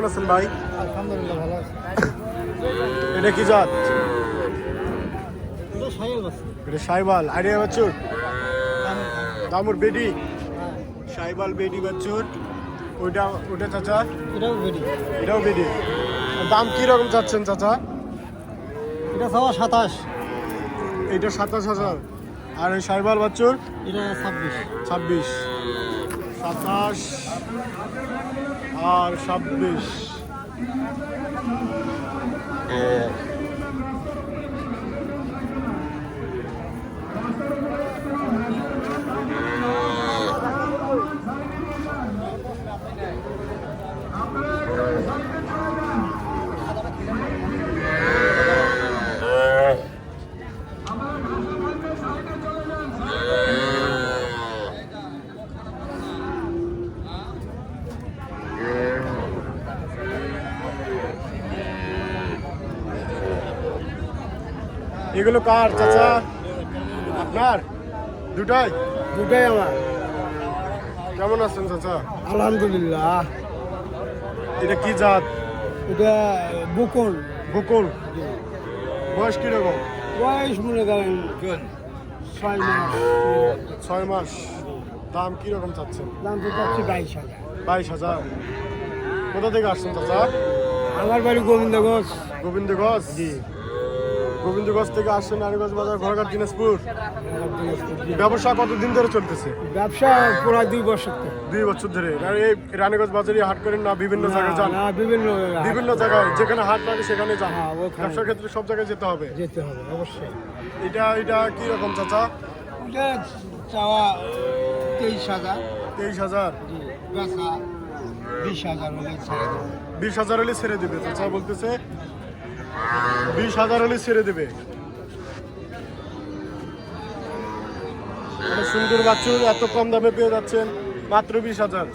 আছেন ভাই? আলহামদুলিল্লাহ ভালো আছি। এটা কি জাত? এটা সাইকেল বাস। এটা সাইবাল আইডিয়া বাচ্চুর দামুর বেডি সাইবাল বেডি বাচ্চুর। ওটা চাচা এটাও বেডি। এটাও বেডি। দাম কি রকম চাচ্ছেন চাচা? এটা সবার 27। এটা 27,000। আর ওই সাইবাল বাচ্চুর এটা 26। 26, 27 আর 26। এগুলো কার চাচা? আপনার? দুটাই আমার। কেমন আছেন চাচা? আলহামদুলিল্লাহ। এটা কি জাত? এটা বকুল। বকুল। বয়স কিরকম? বয়স মনে করেন 6 মাস। 6 মাস। দাম কিরকম চাচ্ছেন? দাম তো চাচ্ছি 22,000। 22,000। কোথা থেকে আসছেন চাচা? আমার বাড়ি গোবিন্দগঞ্জ। গোবিন্দগঞ্জ। জি। গোবিন্দগঞ্জ থেকে আসছেন নারায়ণগঞ্জ বাজার, ঘোড়াঘাট, দিনাজপুর। ব্যবসা কতদিন ধরে চলতেছে? ব্যবসা প্রায় 2 বছর থেকে। 2 বছর ধরে। আর এই রানীগঞ্জ বাজারে হাট করেন না বিভিন্ন জায়গায় যান? না, বিভিন্ন বিভিন্ন জায়গায় যেখানে হাট লাগে সেখানে যান। হ্যাঁ, ওখানে। ব্যবসার ক্ষেত্রে সব জায়গায় যেতে হবে। যেতে হবে অবশ্যই। এটা কি রকম চাচা? এটা চাওয়া 23,000। 23,000। জি। বেচা 20,000 হলে ছেড়ে দেবো। 20,000 হলে ছেড়ে দেবে চাচা বলতেছে। 20,000 হলে ছেড়ে দেবে। মানে সুন্দর বাছুর এত কম দামে পেয়ে যাচ্ছেন মাত্র 20,000।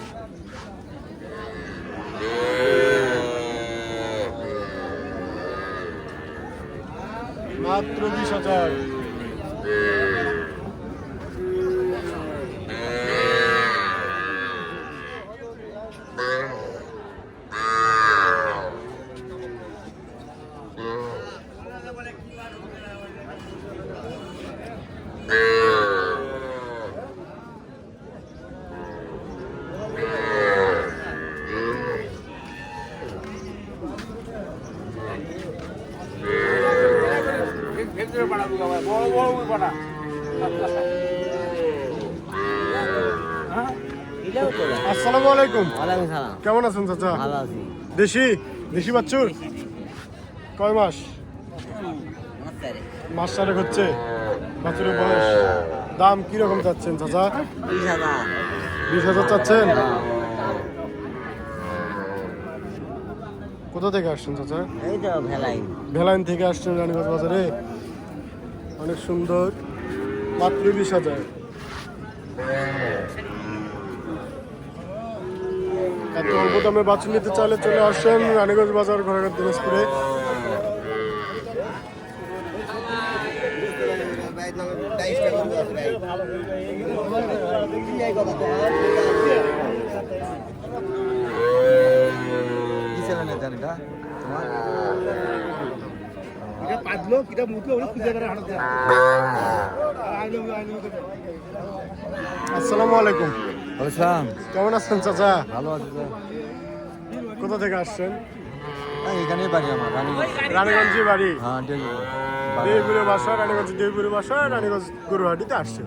মাত্র 20,000। আসসালামু আলাইকুম। ওয়ালাইকুম সালাম। কেমন আছেন চাচা? ভালো আছি। দেশি বাচ্চুর কয় মাস? মাস 4 হচ্ছে বাছুরের বয়স। দাম কি রকম চাচ্ছেন চাচা? 20,000। 20,000 চাচ্ছেন। কোথা থেকে আসছেন চাচা? এই তো ভেলাইন। ভেলাইন থেকে আসছেন রানীগঞ্জ বাজারে। অনেক সুন্দর, মাত্র 20,000। এত অল্প দামে বাছুর নিতে চাইলে চলে আসছেন রানীগঞ্জ বাজার, ঘোড়াঘাট, দিনাজপুরে। আসসালামু আলাইকুম। কেমন আছেন চাচা? ভালো আছে স্যার। কোথা থেকে আসছেন? এখানেই বাড়ি আমার রানীগঞ্জে বাড়ি। হ্যাঁ দেবীপুরে বাসা, রানীগঞ্জ দেবীপুরে বাসা, রানীগঞ্জ গরুহাটিতে আসছেন।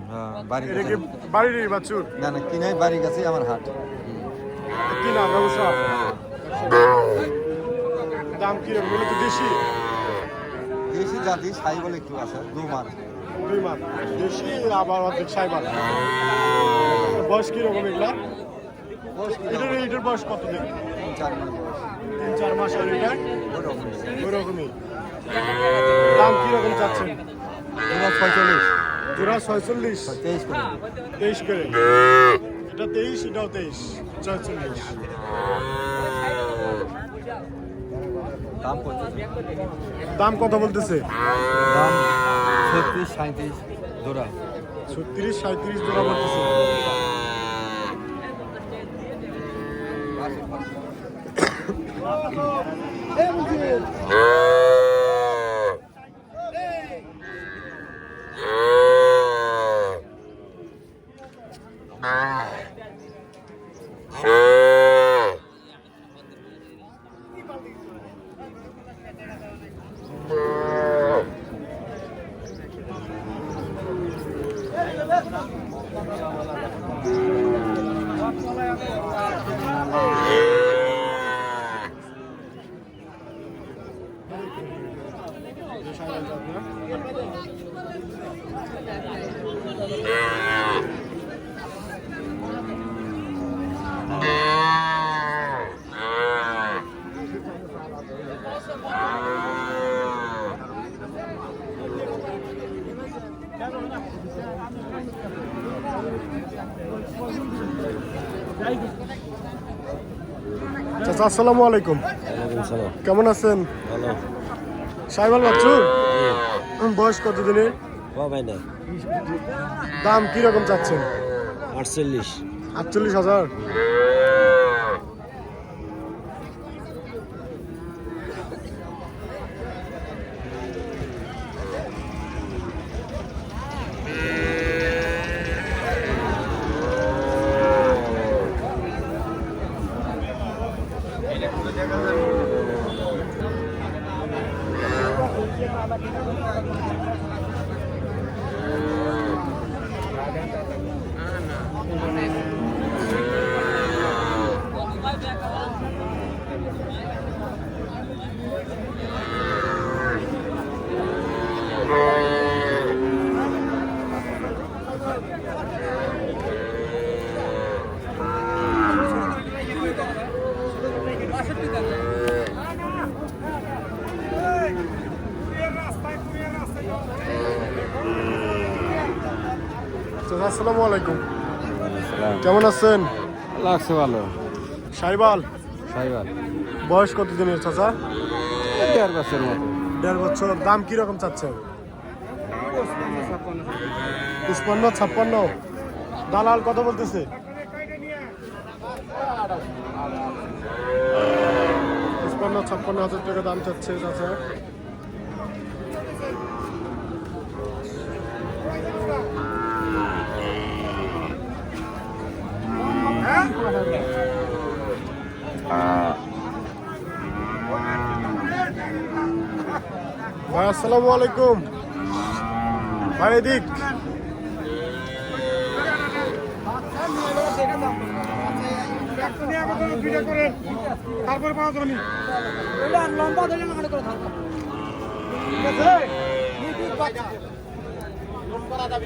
বাড়ি এটা কি বাড়ির বাছুর? না না কিনাই বাড়ির কাছে আমার হাট। কি নাম ব্যবসা? দাম কিরকম? বলে তো দেশি দেশি জাতি সাই বলে একটু আছে 2 মাস। 2 মাস দেশি, আবার অর্ধেক সাইবার। বয়স কিরকম এগুলা? এটার বয়স কত দিন? 3-4 মাস বয়স। 3-4 মাস। আর এটা ওরকম। ওই রকমই। দাম কিরকম চাচ্ছেন? এরা 45, জোড়া 46, 23 করে। 23 করে। এটা 23, এটাও 23, 46। দাম কত? দাম কত বলতেছে? দাম 36-37 জোড়া। 36-37 জোড়া বলতেছে। চাচা আসসালামু আলাইকুম। কেমন আছেন? সাইবাল বাচ্চুর বয়স কত দিনের? দাম কি রকম চাচ্ছেন? 48,000। আসসালামু আলাইকুম। কেমন আছেন? লাগছে ভালো। সাইবাল সাইবাল বয়স কত দিনের চাচা? 1.5 বছর মতো। 1.5 বছর। দাম কি রকম চাচ্ছেন? 55-56। দালাল কত বলতেছে? 55-56,000 টাকা দাম চাচ্ছে চাচা। ভাই আসসালামু আলাইকুম। ভাই এদিক তারপরে পাওয়া যাবে লম্বা ধরে মনে করে থাকবো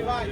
ভাই